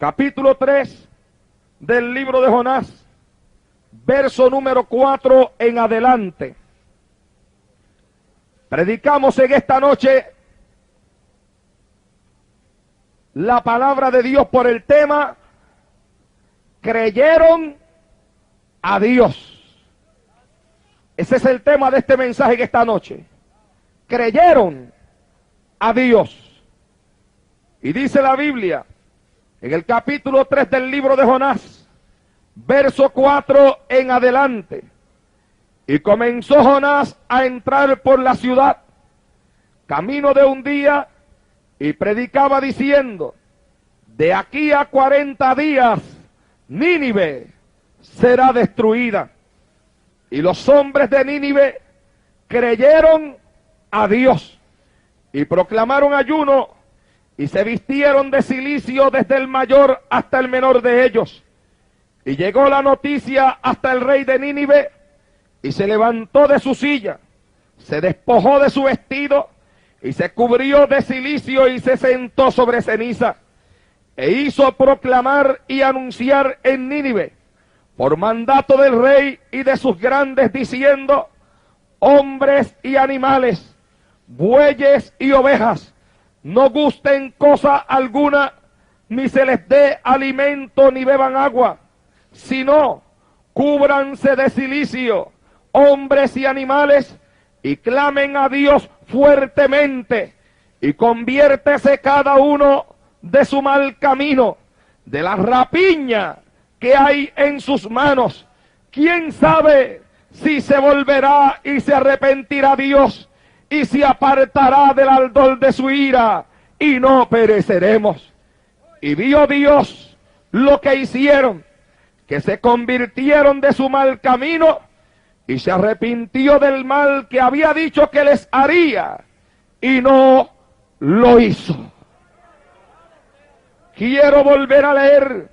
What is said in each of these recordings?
capítulo 3 del libro de Jonás, verso número 4 en adelante. Predicamos en esta noche la palabra de Dios por el tema creyeron a Dios. Ese es el tema de este mensaje en esta noche. Creyeron a Dios. Y dice la Biblia, en el capítulo 3 del libro de Jonás, verso 4 en adelante. Y comenzó Jonás a entrar por la ciudad, camino de un día, y predicaba diciendo, de aquí a 40 días, Nínive será destruida. Y los hombres de Nínive creyeron a Dios, y proclamaron ayuno, y se vistieron de cilicio desde el mayor hasta el menor de ellos. Y llegó la noticia hasta el rey de Nínive, y se levantó de su silla, se despojó de su vestido, y se cubrió de cilicio y se sentó sobre ceniza, e hizo proclamar y anunciar en Nínive, por mandato del rey y de sus grandes, diciendo, hombres y animales, bueyes y ovejas, no gusten cosa alguna, ni se les dé alimento ni beban agua, sino cúbranse de cilicio, hombres y animales, y clamen a Dios fuertemente, y conviértese cada uno de su mal camino, de la rapiña que hay en sus manos. ¿Quién sabe si se volverá y se arrepentirá Dios, y se apartará del ardor de su ira, y no pereceremos? Y vio Dios lo que hicieron, que se convirtieron de su mal camino, y se arrepintió del mal que había dicho que les haría, y no lo hizo. Quiero volver a leer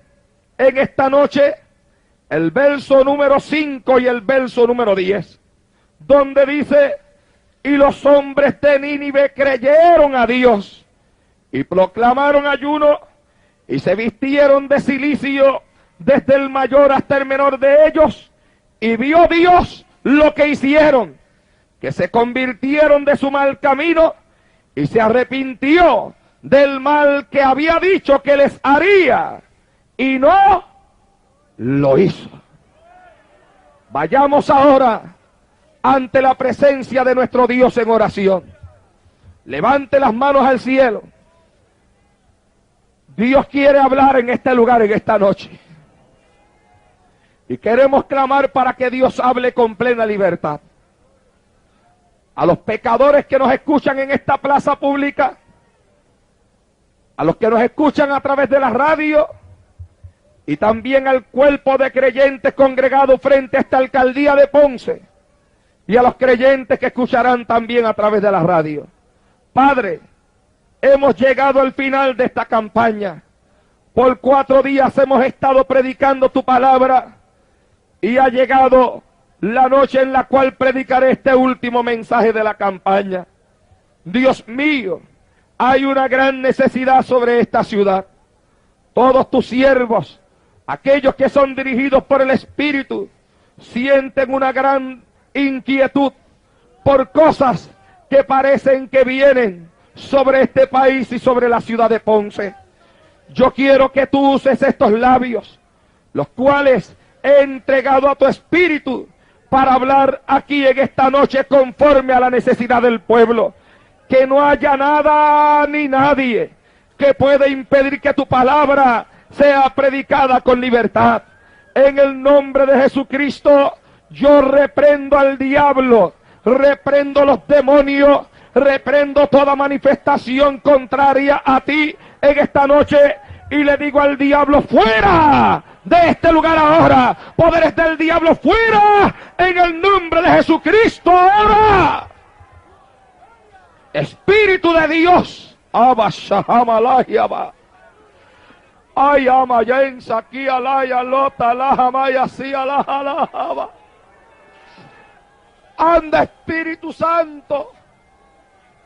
en esta noche el verso número 5 y el verso número 10, donde dice, y los hombres de Nínive creyeron a Dios, y proclamaron ayuno, y se vistieron de cilicio desde el mayor hasta el menor de ellos, y vio Dios lo que hicieron, que se convirtieron de su mal camino, y se arrepintió del mal que había dicho que les haría, y no lo hizo. Vayamos ahora ante la presencia de nuestro Dios en oración. Levante las manos al cielo. Dios quiere hablar en este lugar, en esta noche. Y queremos clamar para que Dios hable con plena libertad. A los pecadores que nos escuchan en esta plaza pública, a los que nos escuchan a través de la radio, y también al cuerpo de creyentes congregados frente a esta alcaldía de Ponce, y a los creyentes que escucharán también a través de la radio. Padre, hemos llegado al final de esta campaña. Por 4 días hemos estado predicando tu palabra, y ha llegado la noche en la cual predicaré este último mensaje de la campaña. Dios mío, hay una gran necesidad sobre esta ciudad. Todos tus siervos, aquellos que son dirigidos por el Espíritu, sienten una gran inquietud por cosas que parecen que vienen sobre este país y sobre la ciudad de Ponce. Yo quiero que tú uses estos labios, los cuales he entregado a tu Espíritu, para hablar aquí en esta noche conforme a la necesidad del pueblo. Que no haya nada ni nadie que pueda impedir que tu palabra sea predicada con libertad. En el nombre de Jesucristo, yo reprendo al diablo, reprendo los demonios, reprendo toda manifestación contraria a ti en esta noche, y le digo al diablo, fuera de este lugar ahora. Poderes del diablo, fuera en el nombre de Jesucristo ahora. Espíritu de Dios, ay, amayensa, aquí alaya, lota, alajamaya, sí, alajaba. Anda, Espíritu Santo,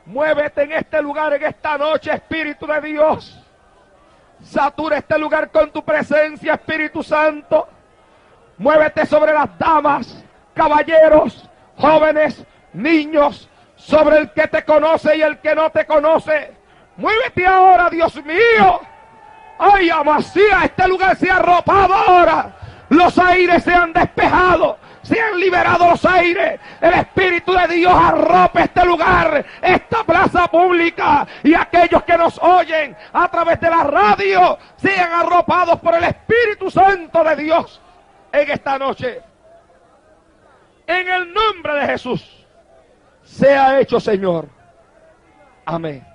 muévete en este lugar, en esta noche, Espíritu de Dios. Satura este lugar con tu presencia, Espíritu Santo. Muévete sobre las damas, caballeros, jóvenes, niños, sobre el que te conoce y el que no te conoce. Muévete ahora, Dios mío. Ay, amasía, este lugar se ha arropado ahora. Los aires se han despejado, se han liberado los aires. El Espíritu de Dios arropa este lugar, esta plaza pública. Y aquellos que nos oyen a través de la radio sean arropados por el Espíritu Santo de Dios en esta noche. En el nombre de Jesús, sea hecho, Señor. Amén.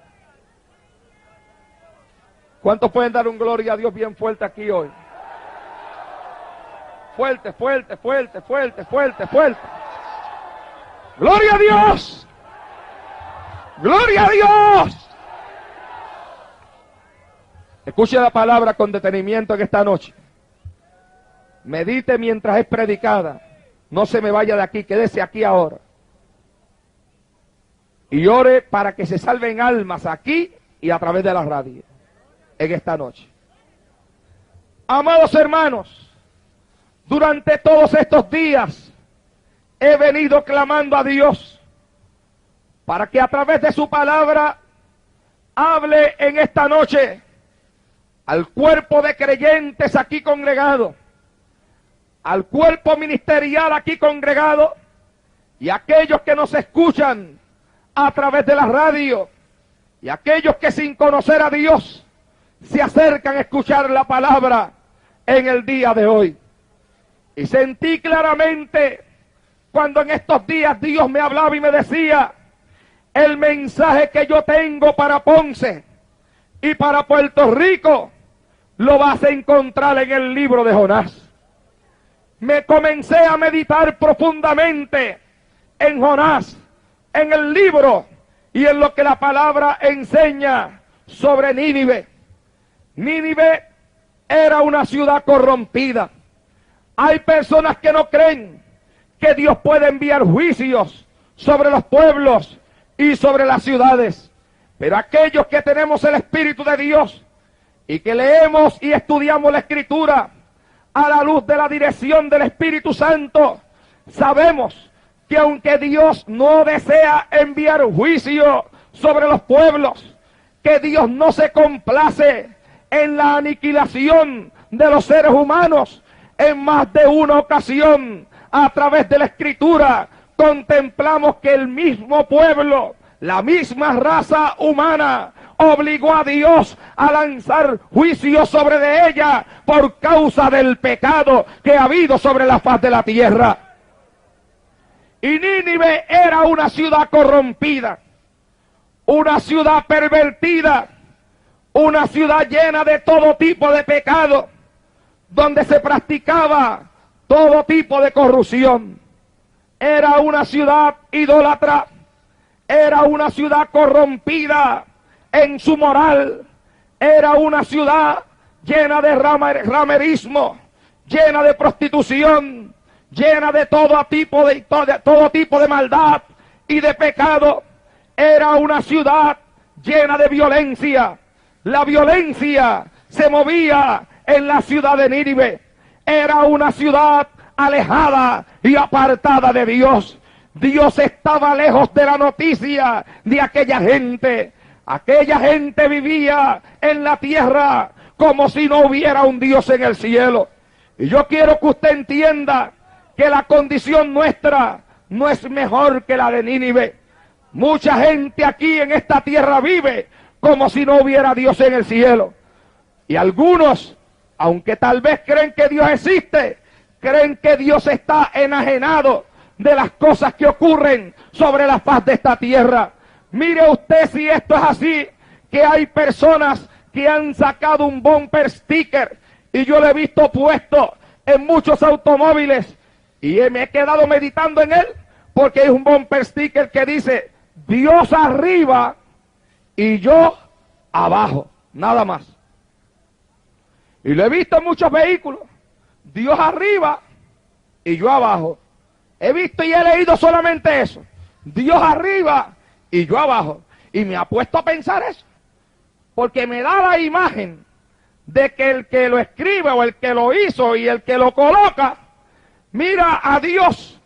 ¿Cuántos pueden dar un gloria a Dios bien fuerte aquí hoy? Fuerte, fuerte, fuerte, fuerte, fuerte, fuerte. ¡Gloria a Dios! ¡Gloria a Dios! Escuche la palabra con detenimiento en esta noche. Medite mientras es predicada. No se me vaya de aquí, quédese aquí ahora. Y ore para que se salven almas aquí y a través de la radio en esta noche. Amados hermanos, durante todos estos días he venido clamando a Dios para que a través de su palabra hable en esta noche al cuerpo de creyentes aquí congregado, al cuerpo ministerial aquí congregado y aquellos que nos escuchan a través de la radio y aquellos que sin conocer a Dios se acercan a escuchar la palabra en el día de hoy. Y sentí claramente cuando en estos días Dios me hablaba y me decía: el mensaje que yo tengo para Ponce y para Puerto Rico lo vas a encontrar en el libro de Jonás. Me comencé a meditar profundamente en Jonás, en el libro y en lo que la palabra enseña sobre Nínive. Nínive era una ciudad corrompida. Hay personas que no creen que Dios puede enviar juicios sobre los pueblos y sobre las ciudades. Pero aquellos que tenemos el Espíritu de Dios y que leemos y estudiamos la Escritura a la luz de la dirección del Espíritu Santo, sabemos que aunque Dios no desea enviar juicio sobre los pueblos, que Dios no se complace en la aniquilación de los seres humanos. En más de una ocasión, a través de la Escritura, contemplamos que el mismo pueblo, la misma raza humana, obligó a Dios a lanzar juicio sobre de ella por causa del pecado que ha habido sobre la faz de la tierra. Y Nínive era una ciudad corrompida, una ciudad pervertida, una ciudad llena de todo tipo de pecado, donde se practicaba todo tipo de corrupción. Era una ciudad idólatra, era una ciudad corrompida en su moral, era una ciudad llena de ramerismo, llena de prostitución, llena de todo tipo de maldad y de pecado. Era una ciudad llena de violencia. La violencia se movía en la ciudad de Nínive. Era una ciudad alejada y apartada de Dios. Dios estaba lejos de la noticia de aquella gente. Aquella gente vivía en la tierra como si no hubiera un Dios en el cielo. Y yo quiero que usted entienda que la condición nuestra no es mejor que la de Nínive. Mucha gente aquí en esta tierra vive como si no hubiera Dios en el cielo. Y algunos, aunque tal vez creen que Dios existe, creen que Dios está enajenado de las cosas que ocurren sobre la faz de esta tierra. Mire usted si esto es así, que hay personas que han sacado un bumper sticker, y yo lo he visto puesto en muchos automóviles, y me he quedado meditando en él, porque es un bumper sticker que dice: Dios arriba y yo abajo, nada más. Y lo he visto en muchos vehículos: Dios arriba y yo abajo. He visto y he leído solamente eso: Dios arriba y yo abajo. Y me ha puesto a pensar eso, porque me da la imagen de que el que lo escribe o el que lo hizo y el que lo coloca, mira a Dios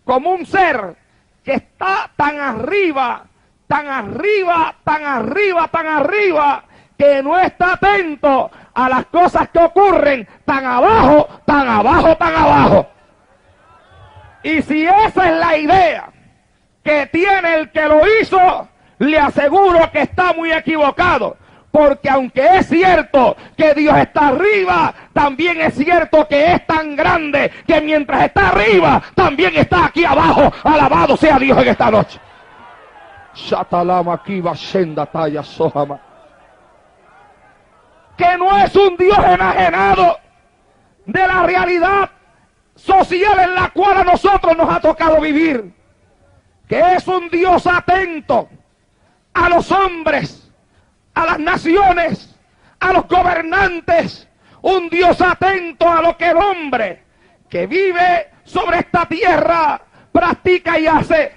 como un ser que está tan arriba, tan arriba, tan arriba, tan arriba, que no está atento a las cosas que ocurren tan abajo, tan abajo, tan abajo. Y si esa es la idea que tiene el que lo hizo, le aseguro que está muy equivocado. Porque aunque es cierto que Dios está arriba, también es cierto que es tan grande que mientras está arriba, también está aquí abajo. Alabado sea Dios en esta noche. Que no es un Dios enajenado de la realidad social en la cual a nosotros nos ha tocado vivir. Que es un Dios atento a los hombres, a las naciones, a los gobernantes, un Dios atento a lo que el hombre que vive sobre esta tierra practica y hace.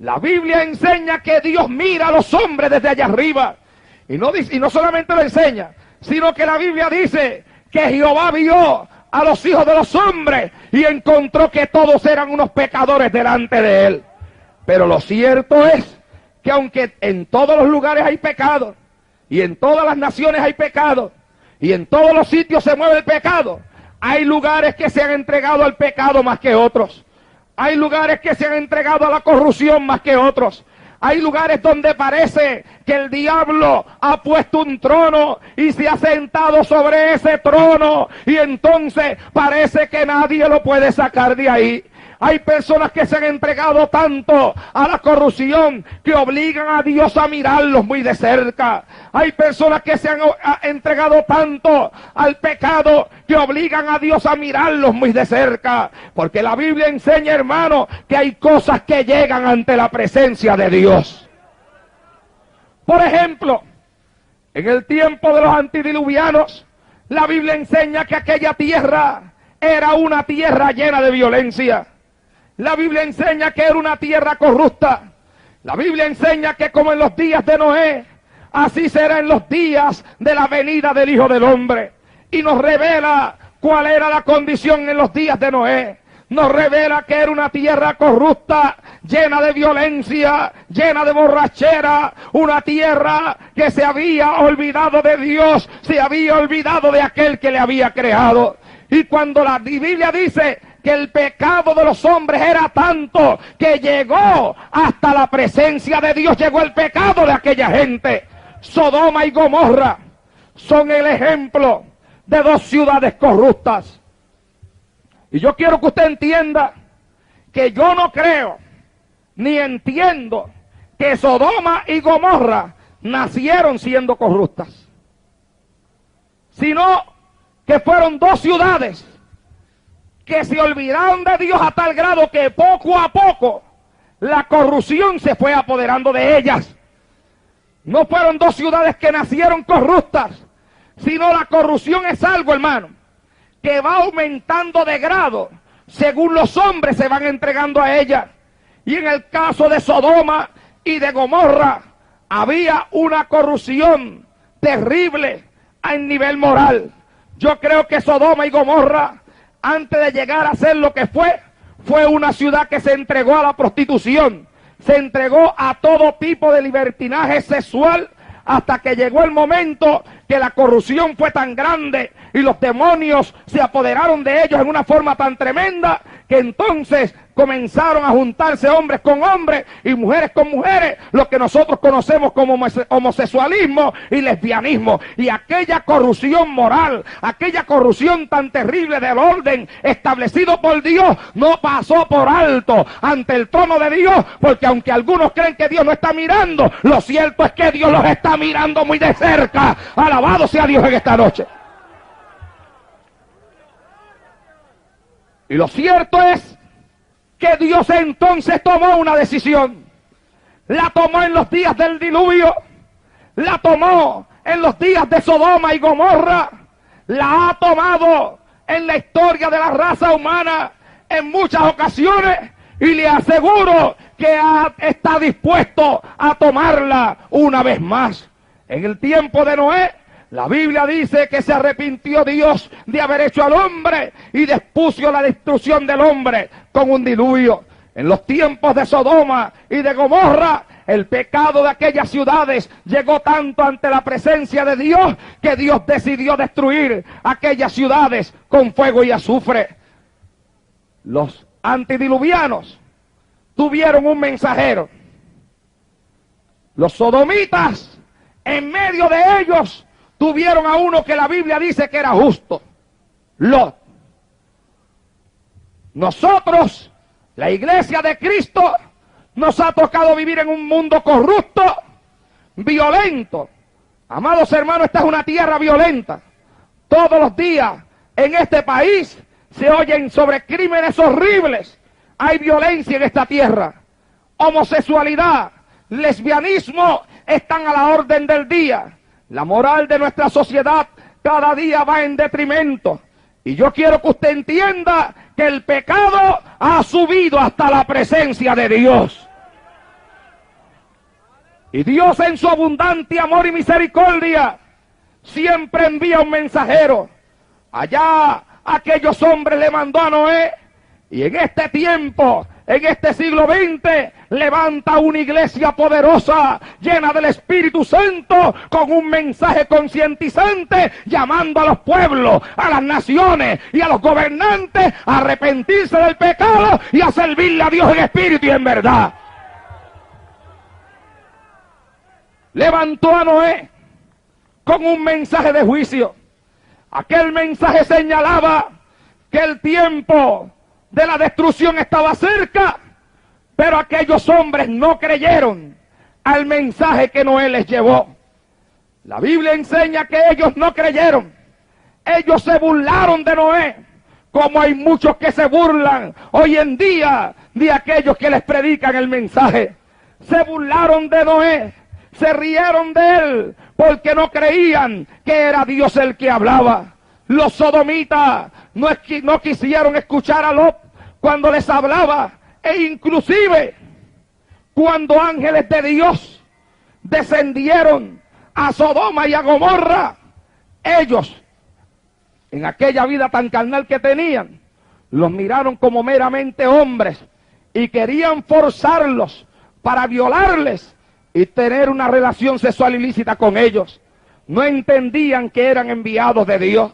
La Biblia enseña que Dios mira a los hombres desde allá arriba, y no solamente lo enseña, sino que la Biblia dice que Jehová vio a los hijos de los hombres y encontró que todos eran unos pecadores delante de él. Pero lo cierto es que aunque en todos los lugares hay pecado, y en todas las naciones hay pecado, y en todos los sitios se mueve el pecado, hay lugares que se han entregado al pecado más que otros. Hay lugares que se han entregado a la corrupción más que otros. Hay lugares donde parece que el diablo ha puesto un trono y se ha sentado sobre ese trono, y entonces parece que nadie lo puede sacar de ahí. Hay personas que se han entregado tanto a la corrupción que obligan a Dios a mirarlos muy de cerca. Hay personas que se han entregado tanto al pecado que obligan a Dios a mirarlos muy de cerca. Porque la Biblia enseña, hermano, que hay cosas que llegan ante la presencia de Dios. Por ejemplo, en el tiempo de los antediluvianos, la Biblia enseña que aquella tierra era una tierra llena de violencia. La Biblia enseña que era una tierra corrupta. La Biblia enseña que como en los días de Noé, así será en los días de la venida del Hijo del Hombre. Y nos revela cuál era la condición en los días de Noé. Nos revela que era una tierra corrupta, llena de violencia, llena de borrachera, una tierra que se había olvidado de Dios, se había olvidado de aquel que le había creado. Y cuando la Biblia dice que el pecado de los hombres era tanto que llegó hasta la presencia de Dios, llegó el pecado de aquella gente. Sodoma y Gomorra son el ejemplo de dos ciudades corruptas. Y yo quiero que usted entienda que yo no creo ni entiendo que Sodoma y Gomorra nacieron siendo corruptas, sino que fueron dos ciudades que se olvidaron de Dios a tal grado que poco a poco la corrupción se fue apoderando de ellas. No fueron dos ciudades que nacieron corruptas, sino la corrupción es algo, hermano, que va aumentando de grado según los hombres se van entregando a ella. Y en el caso de Sodoma y de Gomorra había una corrupción terrible a nivel moral. Yo creo que Sodoma y Gomorra, antes de llegar a ser lo que fue una ciudad que se entregó a la prostitución, se entregó a todo tipo de libertinaje sexual, hasta que llegó el momento que la corrupción fue tan grande y los demonios se apoderaron de ellos en una forma tan tremenda, que entonces comenzaron a juntarse hombres con hombres y mujeres con mujeres, lo que nosotros conocemos como homosexualismo y lesbianismo. Y aquella corrupción moral, aquella corrupción tan terrible del orden establecido por Dios, no pasó por alto ante el trono de Dios, porque aunque algunos creen que Dios no está mirando, lo cierto es que Dios los está mirando muy de cerca. Alabado sea Dios en esta noche. Y lo cierto es que Dios entonces tomó una decisión. La tomó en los días del diluvio, la tomó en los días de Sodoma y Gomorra, la ha tomado en la historia de la raza humana en muchas ocasiones, y le aseguro que está dispuesto a tomarla una vez más. En el tiempo de Noé, La Biblia dice que se arrepintió Dios de haber hecho al hombre y dispuso la destrucción del hombre con un diluvio. En los tiempos de Sodoma y de Gomorra, el pecado de aquellas ciudades llegó tanto ante la presencia de Dios que Dios decidió destruir aquellas ciudades con fuego y azufre. Los antidiluvianos tuvieron un mensajero. Los sodomitas, en medio de ellos, tuvieron a uno que la Biblia dice que era justo, Lot. Nosotros, la iglesia de Cristo, nos ha tocado vivir en un mundo corrupto, violento. Amados hermanos, esta es una tierra violenta. Todos los días en este país se oyen sobre crímenes horribles. Hay violencia en esta tierra. Homosexualidad, lesbianismo están a la orden del día. La moral de nuestra sociedad cada día va en detrimento. Y yo quiero que usted entienda que el pecado ha subido hasta la presencia de Dios. Y Dios en su abundante amor y misericordia siempre envía un mensajero. Allá aquellos hombres le mandó a Noé. Y en este tiempo, en este siglo XX, levanta una iglesia poderosa, llena del Espíritu Santo, con un mensaje concientizante, llamando a los pueblos, a las naciones y a los gobernantes a arrepentirse del pecado y a servirle a Dios en espíritu y en verdad. Levantó a Noé con un mensaje de juicio. Aquel mensaje señalaba que el tiempo de la destrucción estaba cerca, pero aquellos hombres no creyeron al mensaje que Noé les llevó. La Biblia enseña que ellos no creyeron. Ellos se burlaron de Noé, como hay muchos que se burlan hoy en día de aquellos que les predican el mensaje. Se burlaron de Noé, se rieron de él, porque no creían que era Dios el que hablaba. Los sodomitas no quisieron escuchar a Lot cuando les hablaba, e inclusive cuando ángeles de Dios descendieron a Sodoma y a Gomorra, ellos, en aquella vida tan carnal que tenían, los miraron como meramente hombres y querían forzarlos para violarles y tener una relación sexual ilícita con ellos. No entendían que eran enviados de Dios,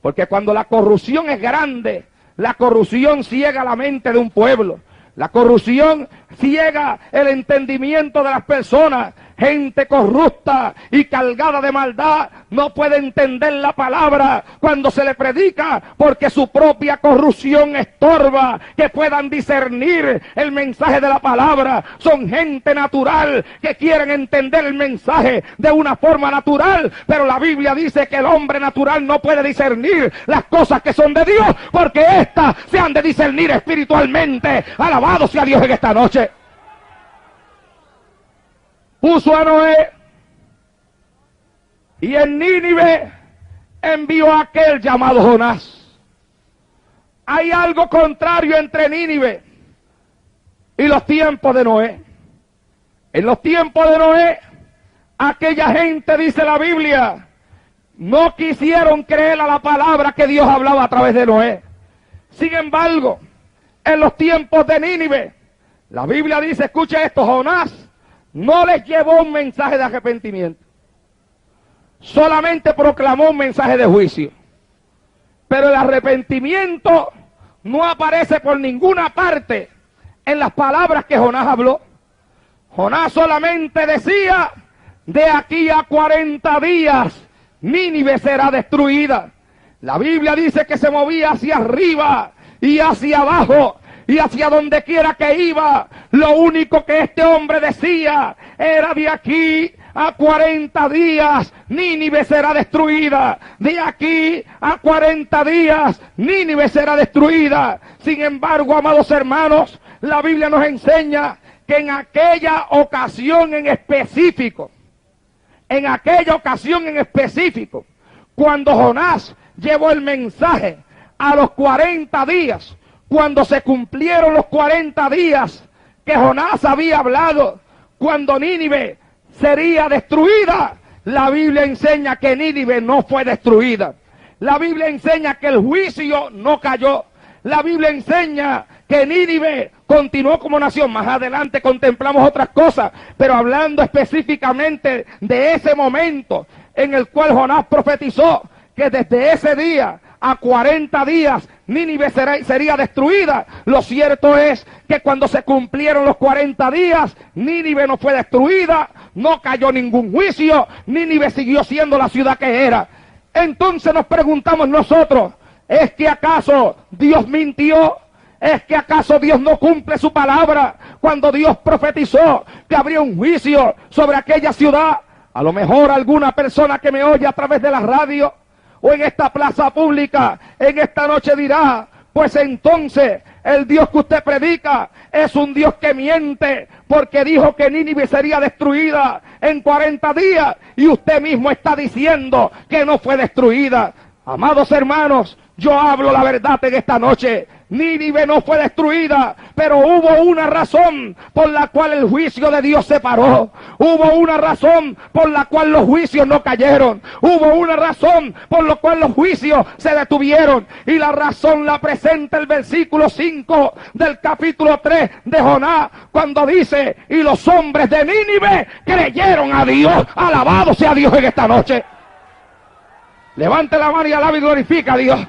porque cuando la corrupción es grande, la corrupción ciega la mente de un pueblo. La corrupción ciega el entendimiento de las personas. Gente corrupta y cargada de maldad no puede entender la palabra cuando se le predica, porque su propia corrupción estorba que puedan discernir el mensaje de la palabra. Son gente natural que quieren entender el mensaje de una forma natural, pero la Biblia dice que el hombre natural no puede discernir las cosas que son de Dios, porque éstas se han de discernir espiritualmente. Alabado sea Dios en esta noche. Puso a Noé, y en Nínive envió a aquel llamado Jonás. Hay algo contrario entre Nínive y los tiempos de Noé. En los tiempos de Noé, aquella gente, dice la Biblia, no quisieron creer a la palabra que Dios hablaba a través de Noé. Sin embargo, en los tiempos de Nínive, la Biblia dice, escucha esto, Jonás no les llevó un mensaje de arrepentimiento, solamente proclamó un mensaje de juicio. Pero el arrepentimiento no aparece por ninguna parte en las palabras que Jonás habló. Jonás solamente decía, de aquí a 40 días Nínive será destruida. La Biblia dice que se movía hacia arriba y hacia abajo, y hacia donde quiera que iba, lo único que este hombre decía era, de aquí a 40 días Nínive será destruida. De aquí a 40 días Nínive será destruida. Sin embargo, amados hermanos, la Biblia nos enseña que en aquella ocasión en específico, cuando Jonás llevó el mensaje a los 40 días, cuando se cumplieron los 40 días que Jonás había hablado, cuando Nínive sería destruida, La Biblia enseña que Nínive no fue destruida. La Biblia enseña que el juicio no cayó. La Biblia enseña que Nínive continuó como nación. Más adelante contemplamos otras cosas, pero hablando específicamente de ese momento en el cual Jonás profetizó que desde ese día a 40 días Nínive sería destruida. Lo cierto es que cuando se cumplieron los 40 días, Nínive no fue destruida, no cayó ningún juicio, Nínive siguió siendo la ciudad que era. Entonces nos preguntamos nosotros, ¿es que acaso Dios mintió? ¿Es que acaso Dios no cumple su palabra cuando Dios profetizó que habría un juicio sobre aquella ciudad? A lo mejor alguna persona que me oye a través de la radio o en esta plaza pública en esta noche dirá, pues entonces el Dios que usted predica es un Dios que miente, porque dijo que Nínive sería destruida en 40 días y usted mismo está diciendo que no fue destruida. Amados hermanos, yo hablo la verdad en esta noche. Nínive no fue destruida, pero hubo una razón por la cual el juicio de Dios se paró. Hubo una razón por la cual los juicios no cayeron. Hubo una razón por la cual los juicios se detuvieron. Y la razón la presenta el versículo 5 del capítulo 3 de Jonás, cuando dice, y los hombres de Nínive creyeron a Dios. Alabado sea Dios en esta noche. Levante la mano y alaba y glorifica a Dios.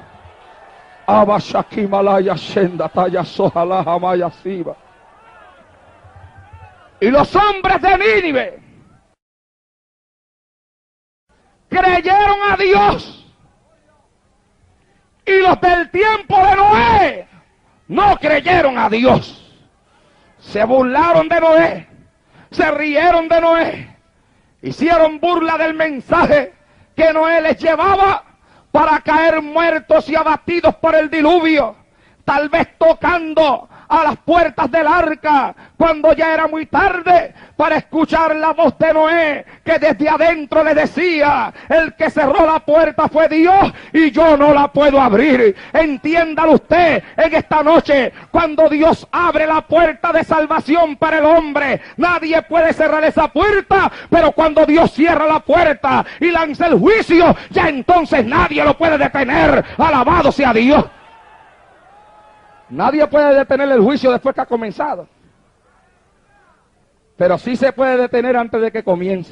Y los hombres de Nínive creyeron a Dios, y los del tiempo de Noé no creyeron a Dios. Se burlaron de Noé, se rieron de Noé, hicieron burla del mensaje que Noé les llevaba para caer muertos y abatidos por el diluvio, tal vez tocando a las puertas del arca cuando ya era muy tarde para escuchar la voz de Noé, que desde adentro le decía, el que cerró la puerta fue Dios y yo no la puedo abrir. Entiéndalo usted en esta noche, cuando Dios abre la puerta de salvación para el hombre, nadie puede cerrar esa puerta, pero cuando Dios cierra la puerta y lanza el juicio, ya entonces nadie lo puede detener. Alabado sea Dios. Nadie puede detener el juicio después que ha comenzado, pero sí se puede detener antes de que comience.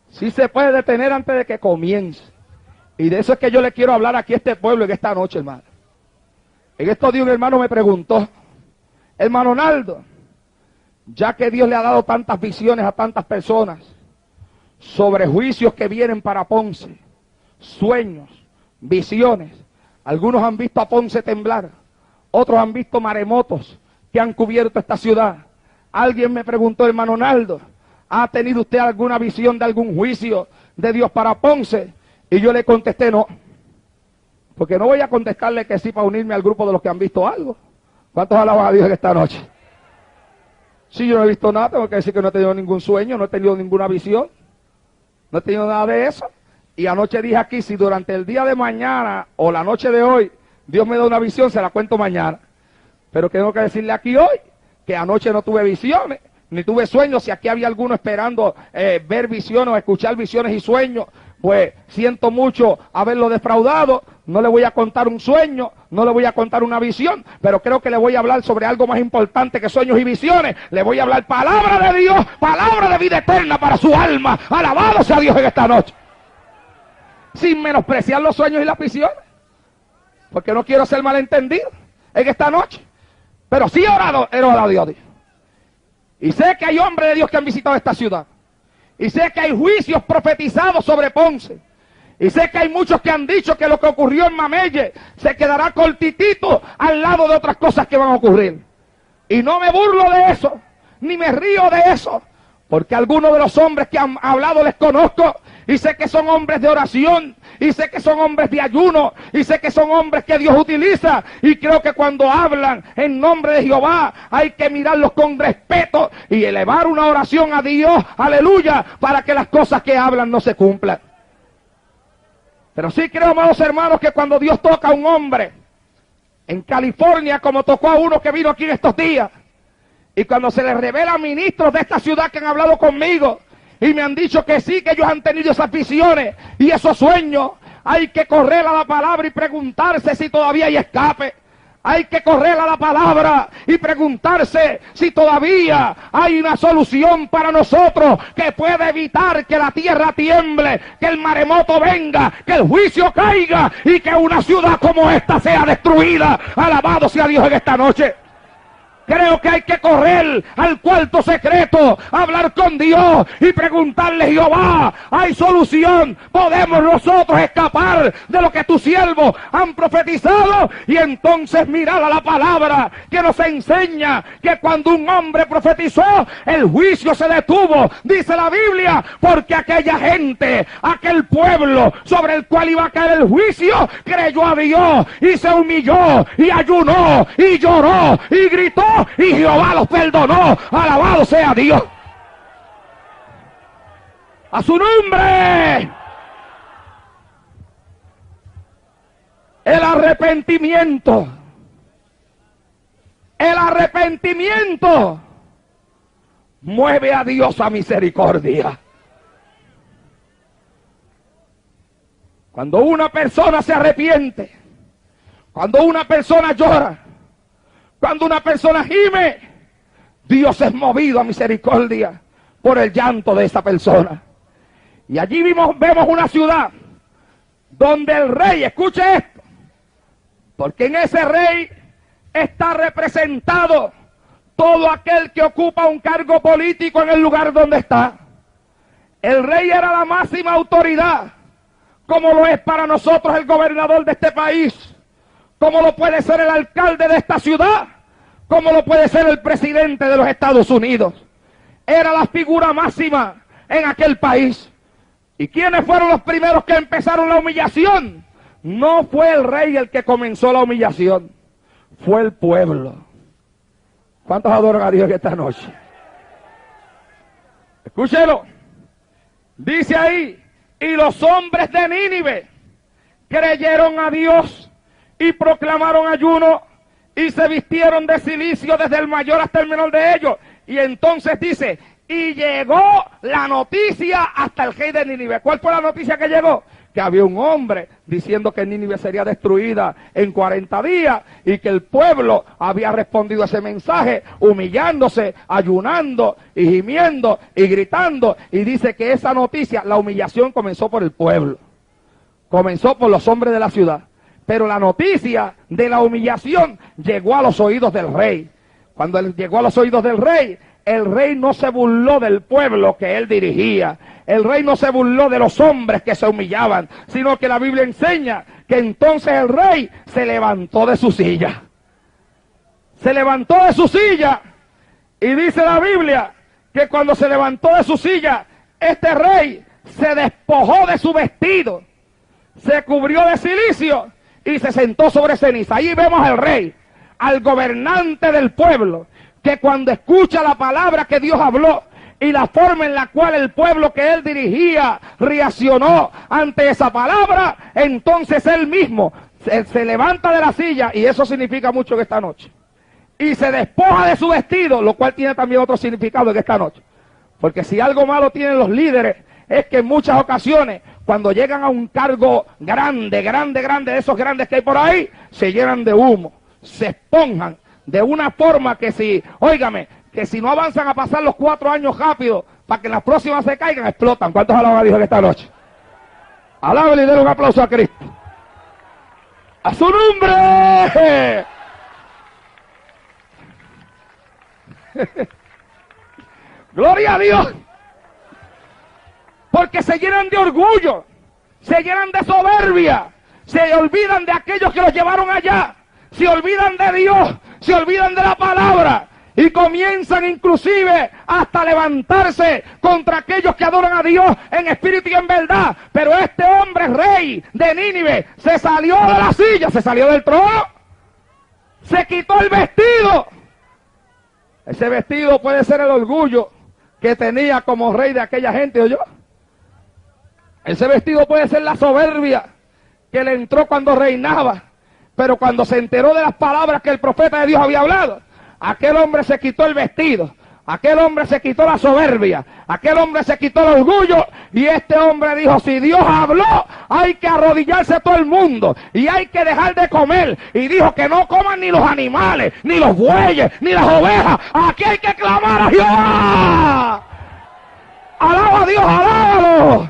Sí se puede detener antes de que comience. Y de eso es que yo le quiero hablar aquí a este pueblo en esta noche, hermano. En estos días un hermano me preguntó, hermano Naldo, ya que Dios le ha dado tantas visiones a tantas personas sobre juicios que vienen para Ponce, sueños, visiones. Algunos han visto a Ponce temblar, otros han visto maremotos que han cubierto esta ciudad. Alguien me preguntó, hermano Naldo, ¿ha tenido usted alguna visión de algún juicio de Dios para Ponce? Y yo le contesté no, porque no voy a contestarle que sí para unirme al grupo de los que han visto algo. ¿Cuántos alaban a Dios en esta noche? Si yo no he visto nada, tengo que decir que no he tenido ningún sueño, no he tenido ninguna visión, no he tenido nada de eso. Y anoche dije aquí, si durante el día de mañana o la noche de hoy Dios me da una visión, se la cuento mañana. Pero tengo que decirle aquí hoy que anoche no tuve visiones, ni tuve sueños. Si aquí había alguno esperando ver visiones o escuchar visiones y sueños, pues siento mucho haberlo defraudado. No le voy a contar un sueño, no le voy a contar una visión, pero creo que le voy a hablar sobre algo más importante que sueños y visiones. Le voy a hablar palabra de Dios, palabra de vida eterna para su alma. Alabado sea Dios en esta noche. Sin menospreciar los sueños y las visiones, porque no quiero ser malentendido en esta noche, pero sí he orado a Dios. Y sé que hay hombres de Dios que han visitado esta ciudad, y sé que hay juicios profetizados sobre Ponce, y sé que hay muchos que han dicho que lo que ocurrió en Mamelle se quedará cortitito al lado de otras cosas que van a ocurrir. Y no me burlo de eso, ni me río de eso, porque algunos de los hombres que han hablado les conozco, y sé que son hombres de oración, y sé que son hombres de ayuno, y sé que son hombres que Dios utiliza, y creo que cuando hablan en nombre de Jehová hay que mirarlos con respeto y elevar una oración a Dios, aleluya, para que las cosas que hablan no se cumplan. Pero sí creo, amados hermanos, que cuando Dios toca a un hombre en California, como tocó a uno que vino aquí en estos días, y cuando se les revela a ministros de esta ciudad que han hablado conmigo, y me han dicho que sí, que ellos han tenido esas visiones y esos sueños. Hay que correr a la palabra y preguntarse si todavía hay escape. Hay que correr a la palabra y preguntarse si todavía hay una solución para nosotros que pueda evitar que la tierra tiemble, que el maremoto venga, que el juicio caiga y que una ciudad como esta sea destruida. Alabado sea Dios en esta noche. Creo que hay que correr al cuarto secreto, hablar con Dios y preguntarle: Jehová, ¿hay solución? ¿Podemos nosotros escapar de lo que tus siervos han profetizado? Y entonces mirar a la palabra que nos enseña que cuando un hombre profetizó, el juicio se detuvo, dice la Biblia, porque aquella gente, aquel pueblo sobre el cual iba a caer el juicio, creyó a Dios y se humilló y ayunó y lloró y gritó. Y Jehová los perdonó. Alabado sea Dios. A su nombre. El arrepentimiento. El arrepentimiento mueve a Dios a misericordia. Cuando una persona se arrepiente, cuando una persona llora, cuando una persona gime, Dios es movido a misericordia por el llanto de esa persona. Y allí vemos una ciudad donde el rey, escuche esto, porque en ese rey está representado todo aquel que ocupa un cargo político en el lugar donde está. El rey era la máxima autoridad, como lo es para nosotros el gobernador de este país, como lo puede ser el alcalde de esta ciudad, como lo puede ser el presidente de los Estados Unidos. Era la figura máxima en aquel país. ¿Y quiénes fueron los primeros que empezaron la humillación? No fue el rey el que comenzó la humillación, fue el pueblo. ¿Cuántos adoran a Dios esta noche? Escúchelo. Dice ahí: y los hombres de Nínive creyeron a Dios y proclamaron ayuno y se vistieron de cilicio desde el mayor hasta el menor de ellos. Y entonces dice: y llegó la noticia hasta el rey de Nínive. ¿Cuál fue la noticia que llegó? Que había un hombre diciendo que Nínive sería destruida en 40 días y que el pueblo había respondido a ese mensaje humillándose, ayunando y gimiendo y gritando. Y dice que esa noticia, la humillación comenzó por el pueblo, comenzó por los hombres de la ciudad. Pero la noticia de la humillación llegó a los oídos del rey. Cuando él llegó a los oídos del rey, el rey no se burló del pueblo que él dirigía. El rey no se burló de los hombres que se humillaban, sino que la Biblia enseña que entonces el rey se levantó de su silla. Se levantó de su silla y dice la Biblia que cuando se levantó de su silla, este rey se despojó de su vestido, se cubrió de cilicio y se sentó sobre ceniza. Ahí vemos al rey, al gobernante del pueblo, que cuando escucha la palabra que Dios habló y la forma en la cual el pueblo que él dirigía reaccionó ante esa palabra, entonces él mismo se levanta de la silla, y eso significa mucho en esta noche, y se despoja de su vestido, lo cual tiene también otro significado en esta noche. Porque si algo malo tienen los líderes, es que en muchas ocasiones, cuando llegan a un cargo grande, de esos grandes que hay por ahí, se llenan de humo, se esponjan de una forma que si, óigame, que si no avanzan a pasar los 4 años rápido, para que en las próximas se caigan, explotan. ¿Cuántos alaban a Dios en esta noche? Alábale y denle un aplauso a Cristo. ¡A su nombre! ¡Gloria a Dios! Porque se llenan de orgullo, se llenan de soberbia, se olvidan de aquellos que los llevaron allá, se olvidan de Dios, se olvidan de la palabra y comienzan inclusive hasta levantarse contra aquellos que adoran a Dios en espíritu y en verdad. Pero este hombre rey de Nínive se salió de la silla, se salió del trono, se quitó el vestido. Ese vestido puede ser el orgullo que tenía como rey de aquella gente, ¿oyó? Ese vestido puede ser la soberbia que le entró cuando reinaba. Pero cuando se enteró de las palabras que el profeta de Dios había hablado, aquel hombre se quitó el vestido. Aquel hombre se quitó la soberbia, aquel hombre se quitó el orgullo y este hombre dijo, si Dios habló, hay que arrodillarse todo el mundo y hay que dejar de comer. Y dijo que no coman ni los animales, ni los bueyes, ni las ovejas. Aquí hay que clamar a Jehová. Alaba a Dios, alábalo.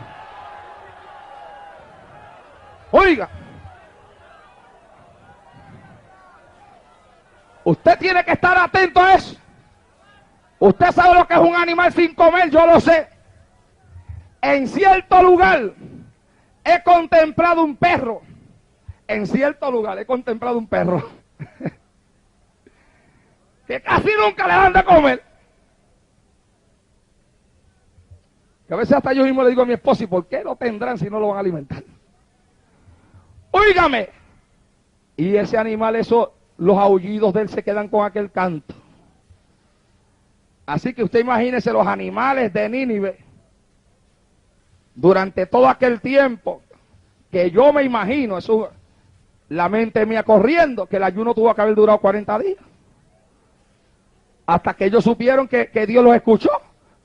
Oiga, usted tiene que estar atento a eso. Usted sabe lo que es un animal sin comer, yo lo sé. En cierto lugar he contemplado un perro. En cierto lugar he contemplado un perro. Que casi nunca le dan de comer. Que a veces hasta yo mismo le digo a mi esposa, ¿y por qué lo tendrán si no lo van a alimentar? Óigame. Y ese animal, los aullidos de él se quedan con aquel canto. Así que usted imagínese los animales de Nínive durante todo aquel tiempo, que yo me imagino, eso, la mente mía corriendo, que el ayuno tuvo que haber durado 40 días. Hasta que ellos supieron que Dios los escuchó,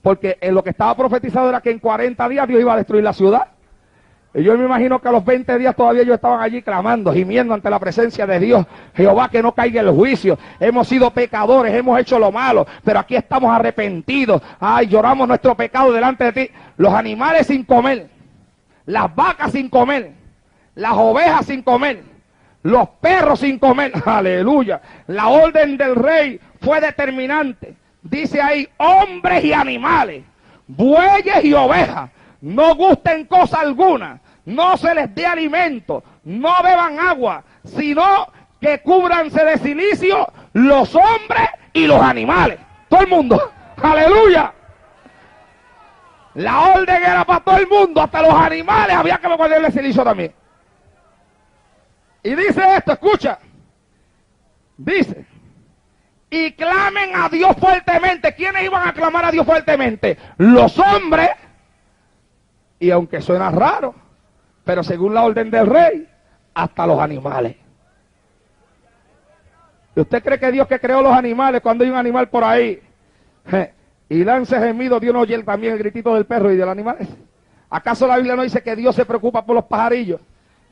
porque en lo que estaba profetizado era que en 40 días Dios iba a destruir la ciudad. Y yo me imagino que a los 20 días todavía ellos estaban allí clamando, gimiendo ante la presencia de Dios. Jehová, que no caiga el juicio. Hemos sido pecadores, hemos hecho lo malo, pero aquí estamos arrepentidos. Ay, lloramos nuestro pecado delante de ti. Los animales sin comer, las vacas sin comer, las ovejas sin comer, los perros sin comer. Aleluya. La orden del rey fue determinante. Dice ahí, hombres y animales, bueyes y ovejas, no gusten cosa alguna, no se les dé alimento, no beban agua, sino que cúbranse de cilicio los hombres y los animales. Todo el mundo. Aleluya. La orden era para todo el mundo, hasta los animales había que ponerle silicio también. Y dice esto, escucha. Dice, y clamen a Dios fuertemente. ¿Quiénes iban a clamar a Dios fuertemente? Los hombres. Y aunque suena raro, pero según la orden del rey, hasta los animales. ¿Y usted cree que Dios que creó los animales, cuando hay un animal por ahí, y lance gemido, Dios no oye también el gritito del perro y del animal? ¿Acaso la Biblia no dice que Dios se preocupa por los pajarillos,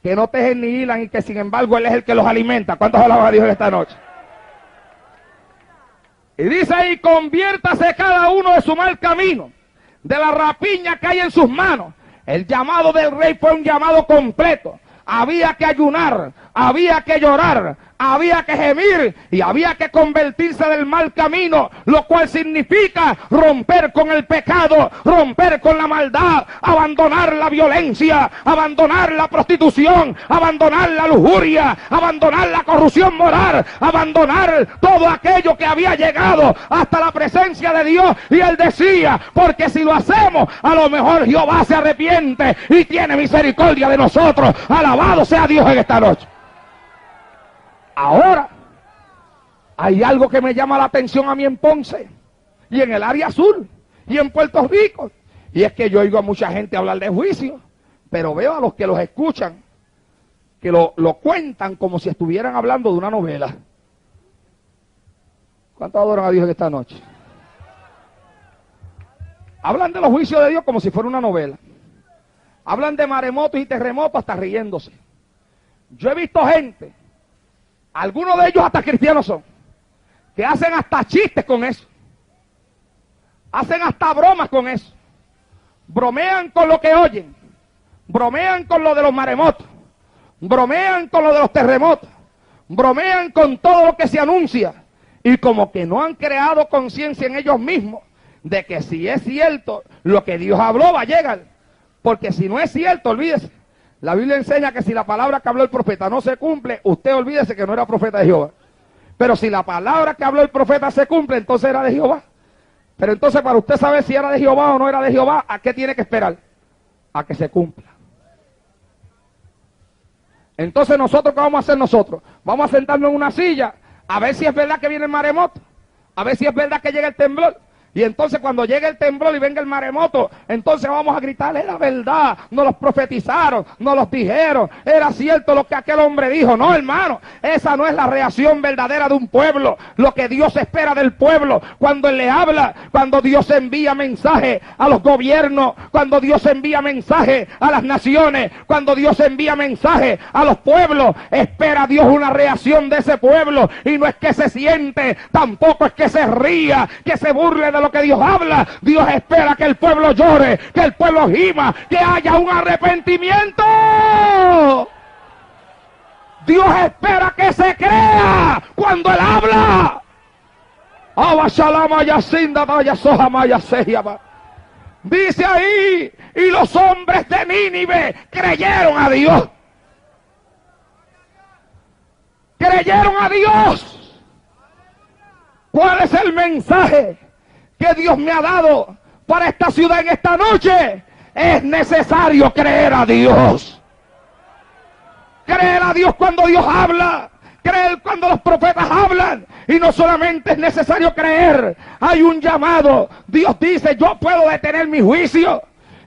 que no tejen ni hilan y que sin embargo Él es el que los alimenta? ¿Cuántos alaban a Dios esta noche? Y dice ahí, conviértase cada uno de su mal camino, de la rapiña que hay en sus manos. El llamado del rey fue un llamado completo. Había que ayunar, había que llorar, había que gemir y había que convertirse del mal camino, lo cual significa romper con el pecado, romper con la maldad, abandonar la violencia, abandonar la prostitución, abandonar la lujuria, abandonar la corrupción moral, abandonar todo aquello que había llegado hasta la presencia de Dios. Y él decía, porque si lo hacemos, a lo mejor Jehová se arrepiente y tiene misericordia de nosotros. Alabado sea Dios en esta noche. Ahora, hay algo que me llama la atención a mí en Ponce, y en el área azul, y en Puerto Rico. Y es que yo oigo a mucha gente hablar de juicio, pero veo a los que los escuchan, que lo cuentan como si estuvieran hablando de una novela. ¿Cuántos adoran a Dios en esta noche? Hablan de los juicios de Dios como si fuera una novela. Hablan de maremotos y terremotos hasta riéndose. Yo he visto gente, algunos de ellos hasta cristianos son, que hacen hasta chistes con eso. Hacen hasta bromas con eso. Bromean con lo que oyen. Bromean con lo de los maremotos. Bromean con lo de los terremotos. Bromean con todo lo que se anuncia. Y como que no han creado conciencia en ellos mismos de que si es cierto lo que Dios habló va a llegar. Porque si no es cierto, olvídese. La Biblia enseña que si la palabra que habló el profeta no se cumple, usted olvídese que no era profeta de Jehová. Pero si la palabra que habló el profeta se cumple, entonces era de Jehová. Pero entonces para usted saber si era de Jehová o no era de Jehová, ¿a qué tiene que esperar? A que se cumpla. Entonces nosotros, ¿qué vamos a hacer nosotros? Vamos a sentarnos en una silla, a ver si es verdad que viene el maremoto, a ver si es verdad que llega el temblor, Y entonces cuando llegue el temblor y venga el maremoto, entonces vamos a gritar, era verdad, nos los profetizaron, nos los dijeron, era cierto lo que aquel hombre dijo. No, hermano, esa no es la reacción verdadera de un pueblo. Lo que Dios espera del pueblo, cuando Él le habla, cuando Dios envía mensaje a los gobiernos, cuando Dios envía mensaje a las naciones, cuando Dios envía mensaje a los pueblos, espera Dios una reacción de ese pueblo. Y no es que se siente, tampoco es que se ría, que se burle de lo que Dios habla. Dios espera que el pueblo llore, que el pueblo gima, que haya un arrepentimiento. Dios espera que se crea cuando Él habla. Dice ahí, y los hombres de Nínive creyeron a Dios. Creyeron a Dios. ¿Cuál es el mensaje que Dios me ha dado para esta ciudad en esta noche? Es necesario creer a Dios. Creer a Dios cuando Dios habla. Creer cuando los profetas hablan. Y no solamente es necesario creer, hay un llamado. Dios dice, yo puedo detener mi juicio.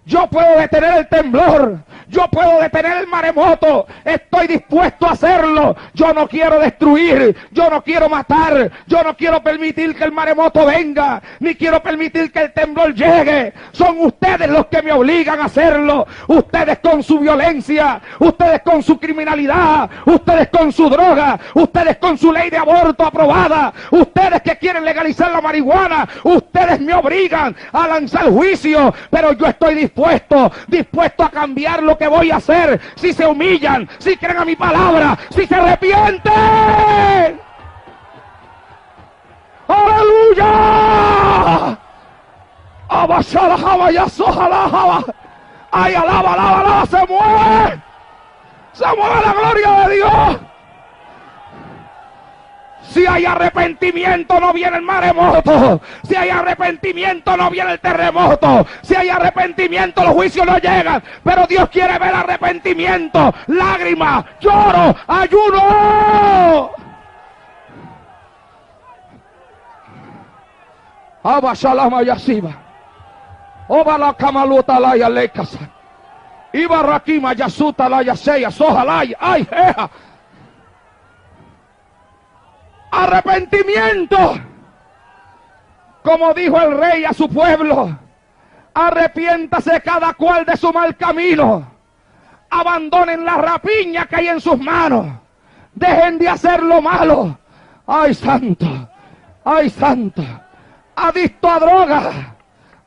Yo puedo detener el temblor. Yo puedo detener el maremoto. Estoy dispuesto a hacerlo. Yo no quiero destruir. Yo no quiero matar. Yo no quiero permitir que el maremoto venga. Ni quiero permitir que el temblor llegue. Son ustedes los que me obligan a hacerlo. Ustedes con su violencia. Ustedes con su criminalidad. Ustedes con su droga. Ustedes con su ley de aborto aprobada. Ustedes que quieren legalizar la marihuana. Ustedes me obligan a lanzar juicio. Pero yo estoy dispuesto a cambiar lo que voy a hacer, si se humillan, si creen a mi palabra, si se arrepienten. ¡Aleluya! ¡Ay, alaba, alaba, alaba! ¡Se mueve! ¡Se mueve la gloria de Dios! Si hay arrepentimiento, no viene el maremoto. Si hay arrepentimiento, no viene el terremoto. Si hay arrepentimiento, los juicios no llegan. Pero Dios quiere ver arrepentimiento, lágrimas, lloro, ayuno. Abashalama yasiba. Obala kamaluta la yalekasa. Ibarakima yasuta la yaseya sojalaya. Ay, jeja. Arrepentimiento, como dijo el rey a su pueblo, arrepiéntase cada cual de su mal camino, abandonen la rapiña que hay en sus manos, dejen de hacer lo malo. Ay santo, adicto a droga,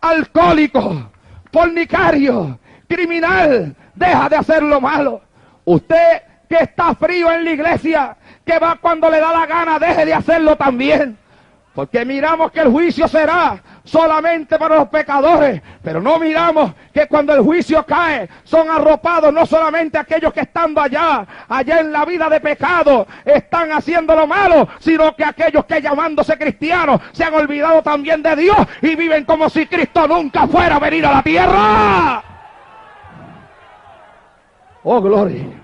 alcohólico, fornicario, criminal, deja de hacer lo malo. Usted que está frío en la iglesia, que va cuando le da la gana, deje de hacerlo también. Porque miramos que el juicio será solamente para los pecadores, pero no miramos que cuando el juicio cae, son arropados no solamente aquellos que estando allá en la vida de pecado, están haciendo lo malo, sino que aquellos que llamándose cristianos, se han olvidado también de Dios y viven como si Cristo nunca fuera a venir a la tierra. Oh, gloria.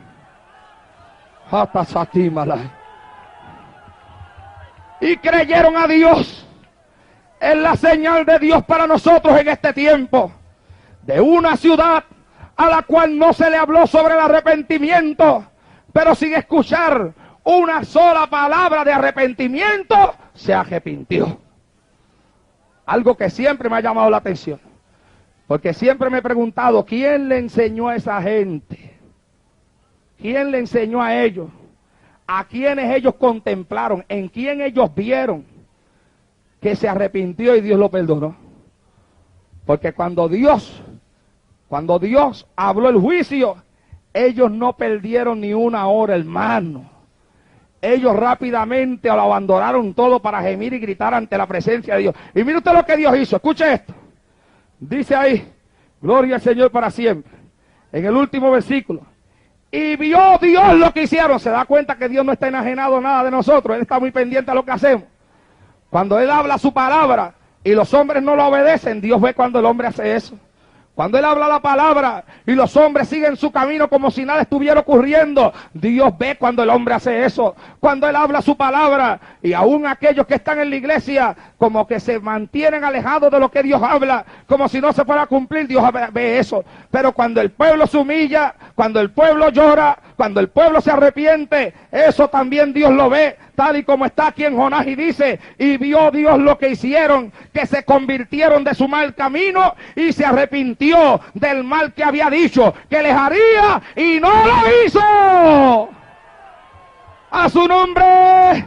Y creyeron a Dios. Es la señal de Dios para nosotros en este tiempo. De una ciudad a la cual no se le habló sobre el arrepentimiento, pero sin escuchar una sola palabra de arrepentimiento, se arrepintió. Algo que siempre me ha llamado la atención, porque siempre me he preguntado, ¿quién le enseñó a esa gente? ¿Quién le enseñó a ellos? ¿A quiénes ellos contemplaron? ¿En quién ellos vieron que se arrepintió y Dios lo perdonó? Porque cuando Dios habló el juicio, ellos no perdieron ni una hora, hermano. Ellos rápidamente lo abandonaron todo para gemir y gritar ante la presencia de Dios. Y mire usted lo que Dios hizo, escuche esto. Dice ahí, gloria al Señor para siempre. En el último versículo. Y vio Dios lo que hicieron. Se da cuenta que Dios no está enajenado a nada de nosotros. Él está muy pendiente a lo que hacemos. Cuando Él habla su palabra y los hombres no lo obedecen, Dios ve cuando el hombre hace eso. Cuando Él habla la palabra y los hombres siguen su camino como si nada estuviera ocurriendo, Dios ve cuando el hombre hace eso. Cuando Él habla su palabra y aún aquellos que están en la iglesia como que se mantienen alejados de lo que Dios habla, como si no se fuera a cumplir, Dios ve eso. Pero cuando el pueblo se humilla, cuando el pueblo llora, cuando el pueblo se arrepiente, eso también Dios lo ve, tal y como está aquí en Jonás y dice, y vio Dios lo que hicieron, que se convirtieron de su mal camino y se arrepintió del mal que había dicho que les haría y no lo hizo. A su nombre.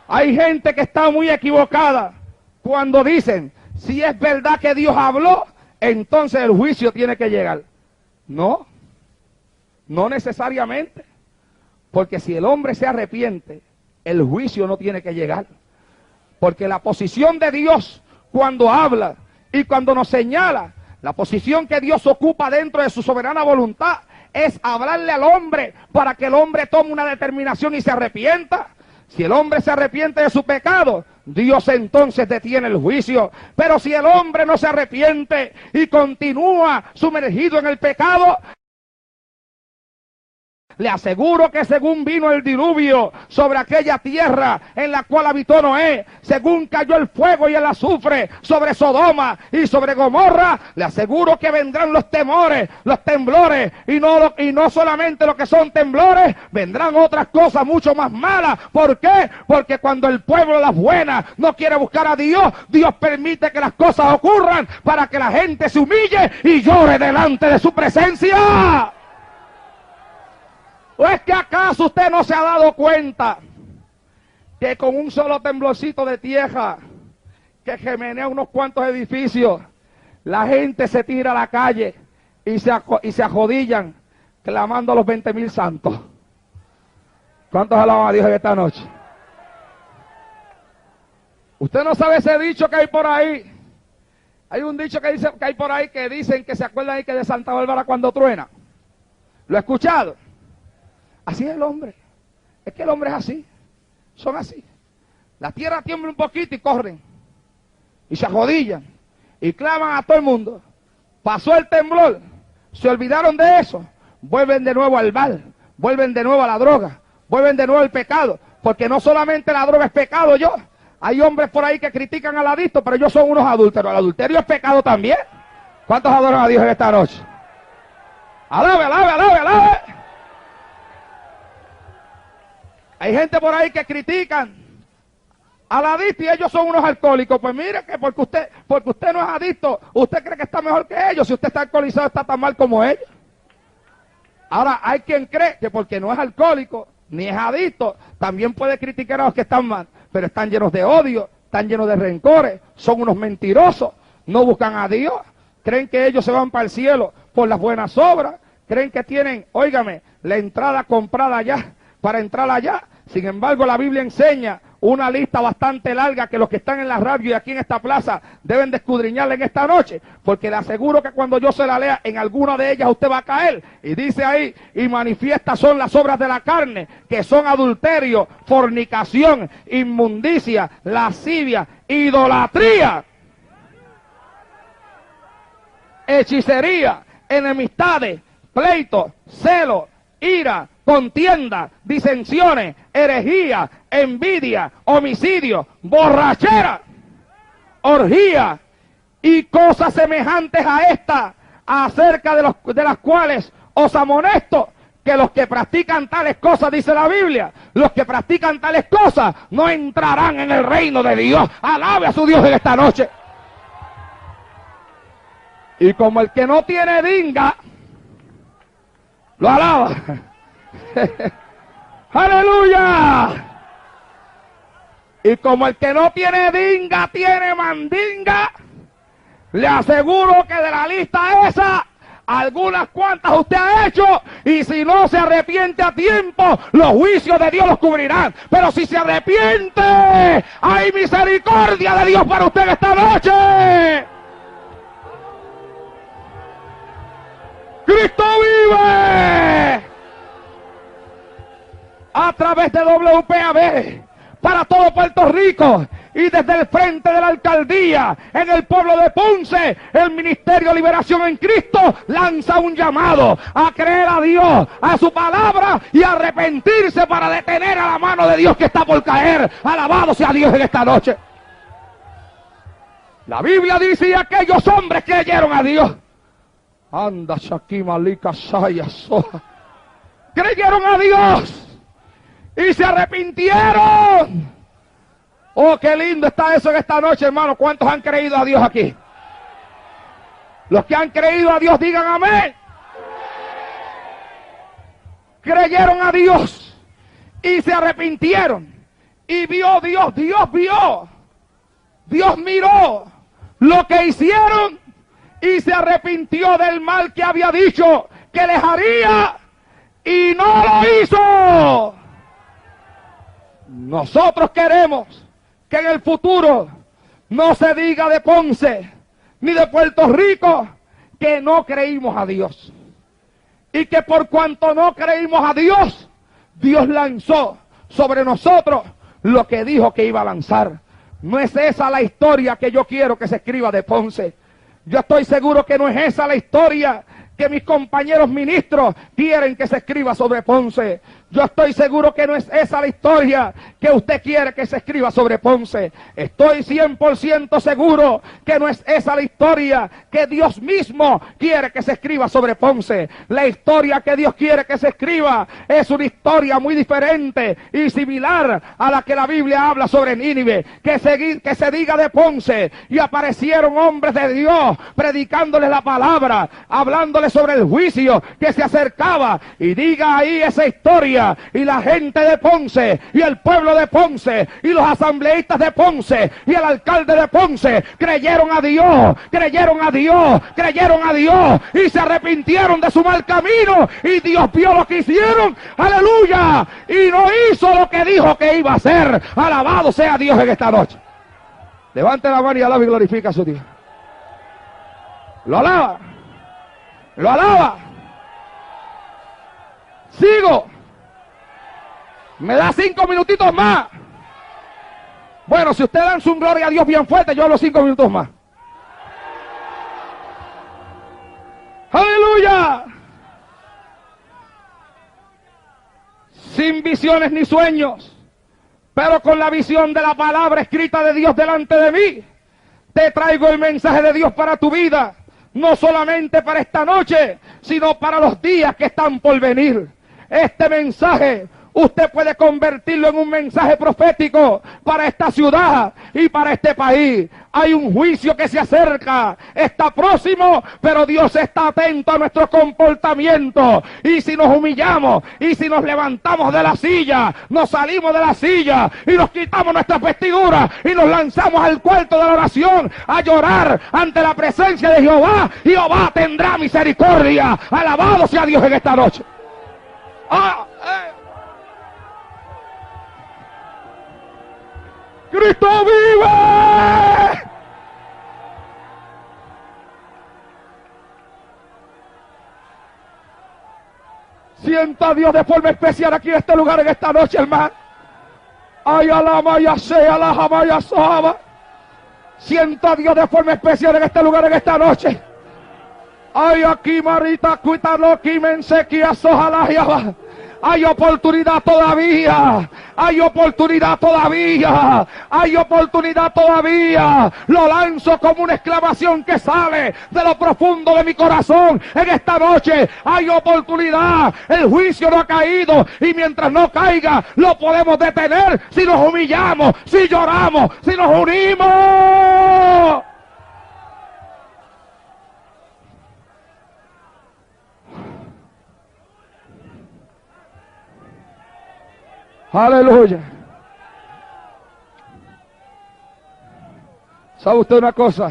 Hay gente que está muy equivocada cuando dicen, si es verdad que Dios habló, entonces el juicio tiene que llegar. No, no necesariamente, porque si el hombre se arrepiente, el juicio no tiene que llegar. Porque la posición de Dios cuando habla y cuando nos señala, la posición que Dios ocupa dentro de su soberana voluntad es hablarle al hombre para que el hombre tome una determinación y se arrepienta. Si el hombre se arrepiente de su pecado, Dios entonces detiene el juicio. Pero si el hombre no se arrepiente y continúa sumergido en el pecado, le aseguro que según vino el diluvio sobre aquella tierra en la cual habitó Noé, según cayó el fuego y el azufre sobre Sodoma y sobre Gomorra, le aseguro que vendrán los temores, los temblores, y no solamente lo que son temblores, vendrán otras cosas mucho más malas. ¿Por qué? Porque cuando el pueblo, las buenas, no quiere buscar a Dios, Dios permite que las cosas ocurran para que la gente se humille y llore delante de su presencia. ¿O es que acaso usted no se ha dado cuenta que con un solo temblorcito de tierra que gemenea unos cuantos edificios, la gente se tira a la calle y se ajodillan clamando a los 20,000 santos? ¿Cuántos alaban a Dios en esta noche? Usted no sabe ese dicho que hay por ahí. Hay un dicho que dice que hay por ahí que dicen que se acuerdan ahí que de Santa Bárbara cuando truena. ¿Lo he escuchado? Así es el hombre. Es que el hombre es así. Son así. La tierra tiembla un poquito y corren. Y se ajodillan. Y claman a todo el mundo. Pasó el temblor. Se olvidaron de eso. Vuelven de nuevo al mal. Vuelven de nuevo a la droga. Vuelven de nuevo al pecado. Porque no solamente la droga es pecado, hay hombres por ahí que critican al adicto, pero ellos son unos adúlteros. El adulterio es pecado también. ¿Cuántos adoran a Dios en esta noche? Alabe, alabe, alabe, alabe. Hay gente por ahí que critican al adicto y ellos son unos alcohólicos. Pues mire que porque usted no es adicto, usted cree que está mejor que ellos. Si usted está alcoholizado, está tan mal como ellos. Ahora, hay quien cree que porque no es alcohólico, ni es adicto, también puede criticar a los que están mal. Pero están llenos de odio, están llenos de rencores, son unos mentirosos, no buscan a Dios. Creen que ellos se van para el cielo por las buenas obras. Creen que tienen, óigame, la entrada comprada ya, para entrar allá. Sin embargo, la Biblia enseña una lista bastante larga que los que están en la radio y aquí en esta plaza deben de escudriñarla en esta noche, porque le aseguro que cuando yo se la lea, en alguna de ellas usted va a caer. Y dice ahí, y manifiestas son las obras de la carne, que son adulterio, fornicación, inmundicia, lascivia, idolatría, hechicería, enemistades, pleitos, celos, ira, contienda, disensiones, herejía, envidia, homicidio, borrachera, orgía y cosas semejantes a esta, acerca de las cuales os amonesto, que los que practican tales cosas, dice la Biblia, los que practican tales cosas no entrarán en el reino de Dios. Alabe a su Dios en esta noche. Y como el que no tiene dinga, lo alaba. ¡Aleluya! Y como el que no tiene dinga tiene mandinga, le aseguro que de la lista esa, algunas cuantas usted ha hecho, y si no se arrepiente a tiempo, los juicios de Dios los cubrirán. Pero si se arrepiente, hay misericordia de Dios para usted esta noche. ¡Cristo vive! A través de WPAB, para todo Puerto Rico Y desde el frente de la alcaldía, en el pueblo de Ponce, el Ministerio de Liberación en Cristo lanza un llamado a creer a Dios, a su palabra y a arrepentirse para detener a la mano de Dios que está por caer. Alabado sea Dios en esta noche. La Biblia dice, y aquellos hombres creyeron a Dios. Anda, Shakima, Lika, Saya, Soja. Creyeron a Dios y se arrepintieron. Oh, qué lindo está eso en esta noche, hermano. ¿Cuántos han creído a Dios aquí? Los que han creído a Dios, digan amén. Creyeron a Dios y se arrepintieron. Y vio Dios, Dios vio. Dios miró lo que hicieron y se arrepintió del mal que había dicho que les haría y no lo hizo. Nosotros queremos que en el futuro no se diga de Ponce ni de Puerto Rico que no creímos a Dios. Y que por cuanto no creímos a Dios, Dios lanzó sobre nosotros lo que dijo que iba a lanzar. No es esa la historia que yo quiero que se escriba de Ponce. Yo estoy seguro que no es esa la historia que mis compañeros ministros quieren que se escriba sobre Ponce. Yo estoy seguro que no es esa la historia que usted quiere que se escriba sobre Ponce. Estoy 100% seguro que no es esa la historia que Dios mismo quiere que se escriba sobre Ponce. La historia que Dios quiere que se escriba es una historia muy diferente y similar a la que la Biblia habla sobre Nínive. Que se diga de Ponce, y aparecieron hombres de Dios predicándoles la palabra, hablándoles sobre el juicio que se acercaba, y diga ahí esa historia. Y la gente de Ponce, y el pueblo de Ponce, y los asambleístas de Ponce, y el alcalde de Ponce, creyeron a Dios, creyeron a Dios, creyeron a Dios, y se arrepintieron de su mal camino, y Dios vio lo que hicieron, aleluya, y no hizo lo que dijo que iba a hacer. Alabado sea Dios en esta noche. Levante la mano y alaba y glorifica a su Dios. Lo alaba, lo alaba. Sigo. Me da 5 minutitos más. Bueno, si usted lanza un gloria a Dios bien fuerte, yo hablo 5 minutos más. ¡Aleluya! Sin visiones ni sueños, pero con la visión de la palabra escrita de Dios delante de mí, te traigo el mensaje de Dios para tu vida. No solamente para esta noche, sino para los días que están por venir. Este mensaje usted puede convertirlo en un mensaje profético para esta ciudad y para este país. Hay un juicio que se acerca, está próximo, pero Dios está atento a nuestro comportamiento. Y si nos humillamos, y si nos levantamos de la silla, nos salimos de la silla, y nos quitamos nuestras vestiduras, y nos lanzamos al cuarto de la oración, a llorar ante la presencia de Jehová, Jehová tendrá misericordia. Alabado sea Dios en esta noche. ¡Cristo vive! Sienta a Dios de forma especial aquí en este lugar, en esta noche, hermano. Ay, alama, ya sea, la jamaya, soba. Sienta a Dios de forma especial en este lugar, en esta noche. Ay, aquí, Marita, cuítalo, aquí, mensequia, soja, la. Hay oportunidad todavía, hay oportunidad todavía, hay oportunidad todavía. Lo lanzo como una exclamación que sale de lo profundo de mi corazón en esta noche. Hay oportunidad, el juicio no ha caído, y mientras no caiga lo podemos detener si nos humillamos, si lloramos, si nos unimos. Aleluya. ¿Sabe usted una cosa?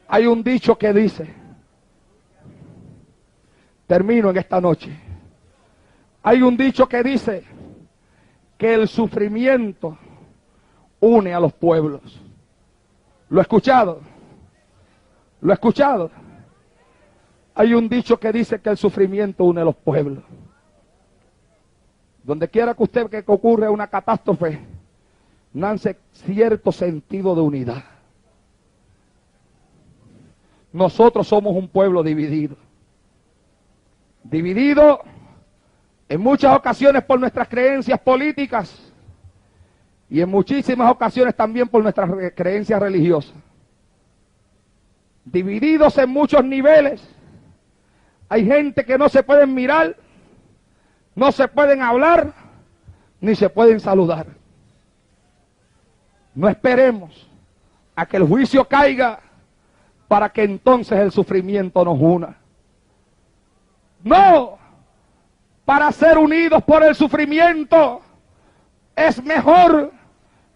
Hay un dicho que dice, termino en esta noche, hay un dicho que dice que el sufrimiento une a los pueblos. ¿Lo he escuchado? ¿Lo he escuchado? Hay un dicho que dice que el sufrimiento une a los pueblos. Donde quiera que ocurra una catástrofe, nace cierto sentido de unidad. Nosotros somos un pueblo dividido. Dividido en muchas ocasiones por nuestras creencias políticas y en muchísimas ocasiones también por nuestras creencias religiosas. Divididos en muchos niveles. Hay gente que no se pueden mirar, no se pueden hablar, ni se pueden saludar. No esperemos a que el juicio caiga para que entonces el sufrimiento nos una. No, para ser unidos por el sufrimiento es mejor,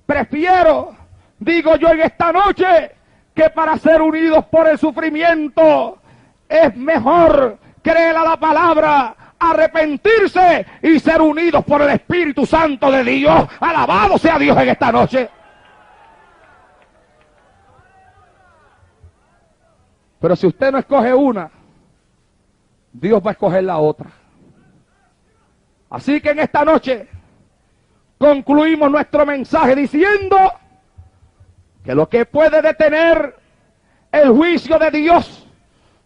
prefiero, digo yo en esta noche, que para ser unidos por el sufrimiento es mejor creer a la palabra, arrepentirse y ser unidos por el Espíritu Santo de Dios. Alabado sea Dios en esta noche. Pero si usted no escoge una, Dios va a escoger la otra. Así que en esta noche concluimos nuestro mensaje diciendo que lo que puede detener el juicio de Dios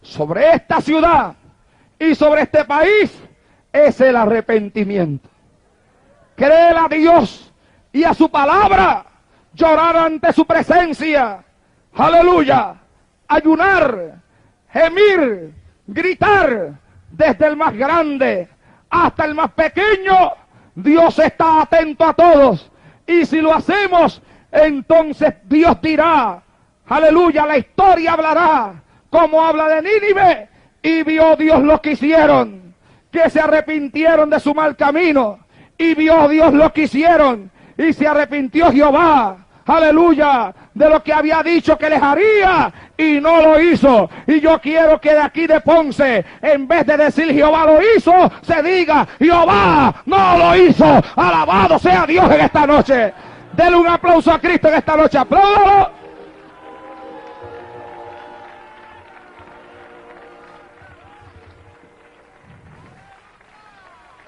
sobre esta ciudad y sobre este país es el arrepentimiento. Creer a Dios y a su palabra, llorar ante su presencia, aleluya, ayunar, gemir, gritar, desde el más grande hasta el más pequeño. Dios está atento a todos, y si lo hacemos, entonces Dios dirá, aleluya, la historia hablará, como habla de Nínive, y vio Dios lo que hicieron, que se arrepintieron de su mal camino, y vio Dios lo que hicieron, y se arrepintió Jehová, aleluya, de lo que había dicho que les haría, y no lo hizo. Y yo quiero que de aquí de Ponce, en vez de decir Jehová lo hizo, se diga Jehová no lo hizo. Alabado sea Dios en esta noche. Denle un aplauso a Cristo en esta noche. ¡Apláudalo!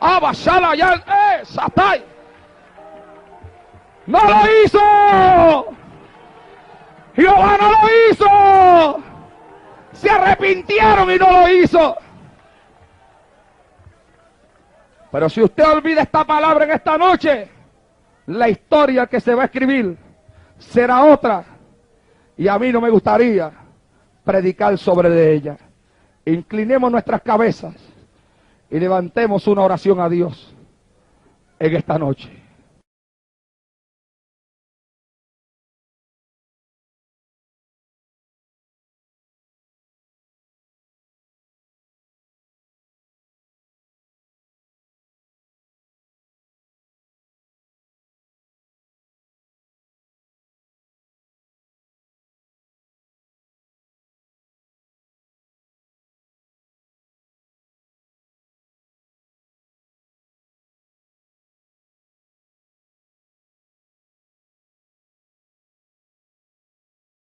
¡Abashala ya! ¡Satay! ¡No lo hizo! ¡Jehová no lo hizo! Se arrepintieron y no lo hizo. Pero si usted olvida esta palabra en esta noche, la historia que se va a escribir será otra. Y a mí no me gustaría predicar sobre de ella. Inclinemos nuestras cabezas y levantemos una oración a Dios en esta noche.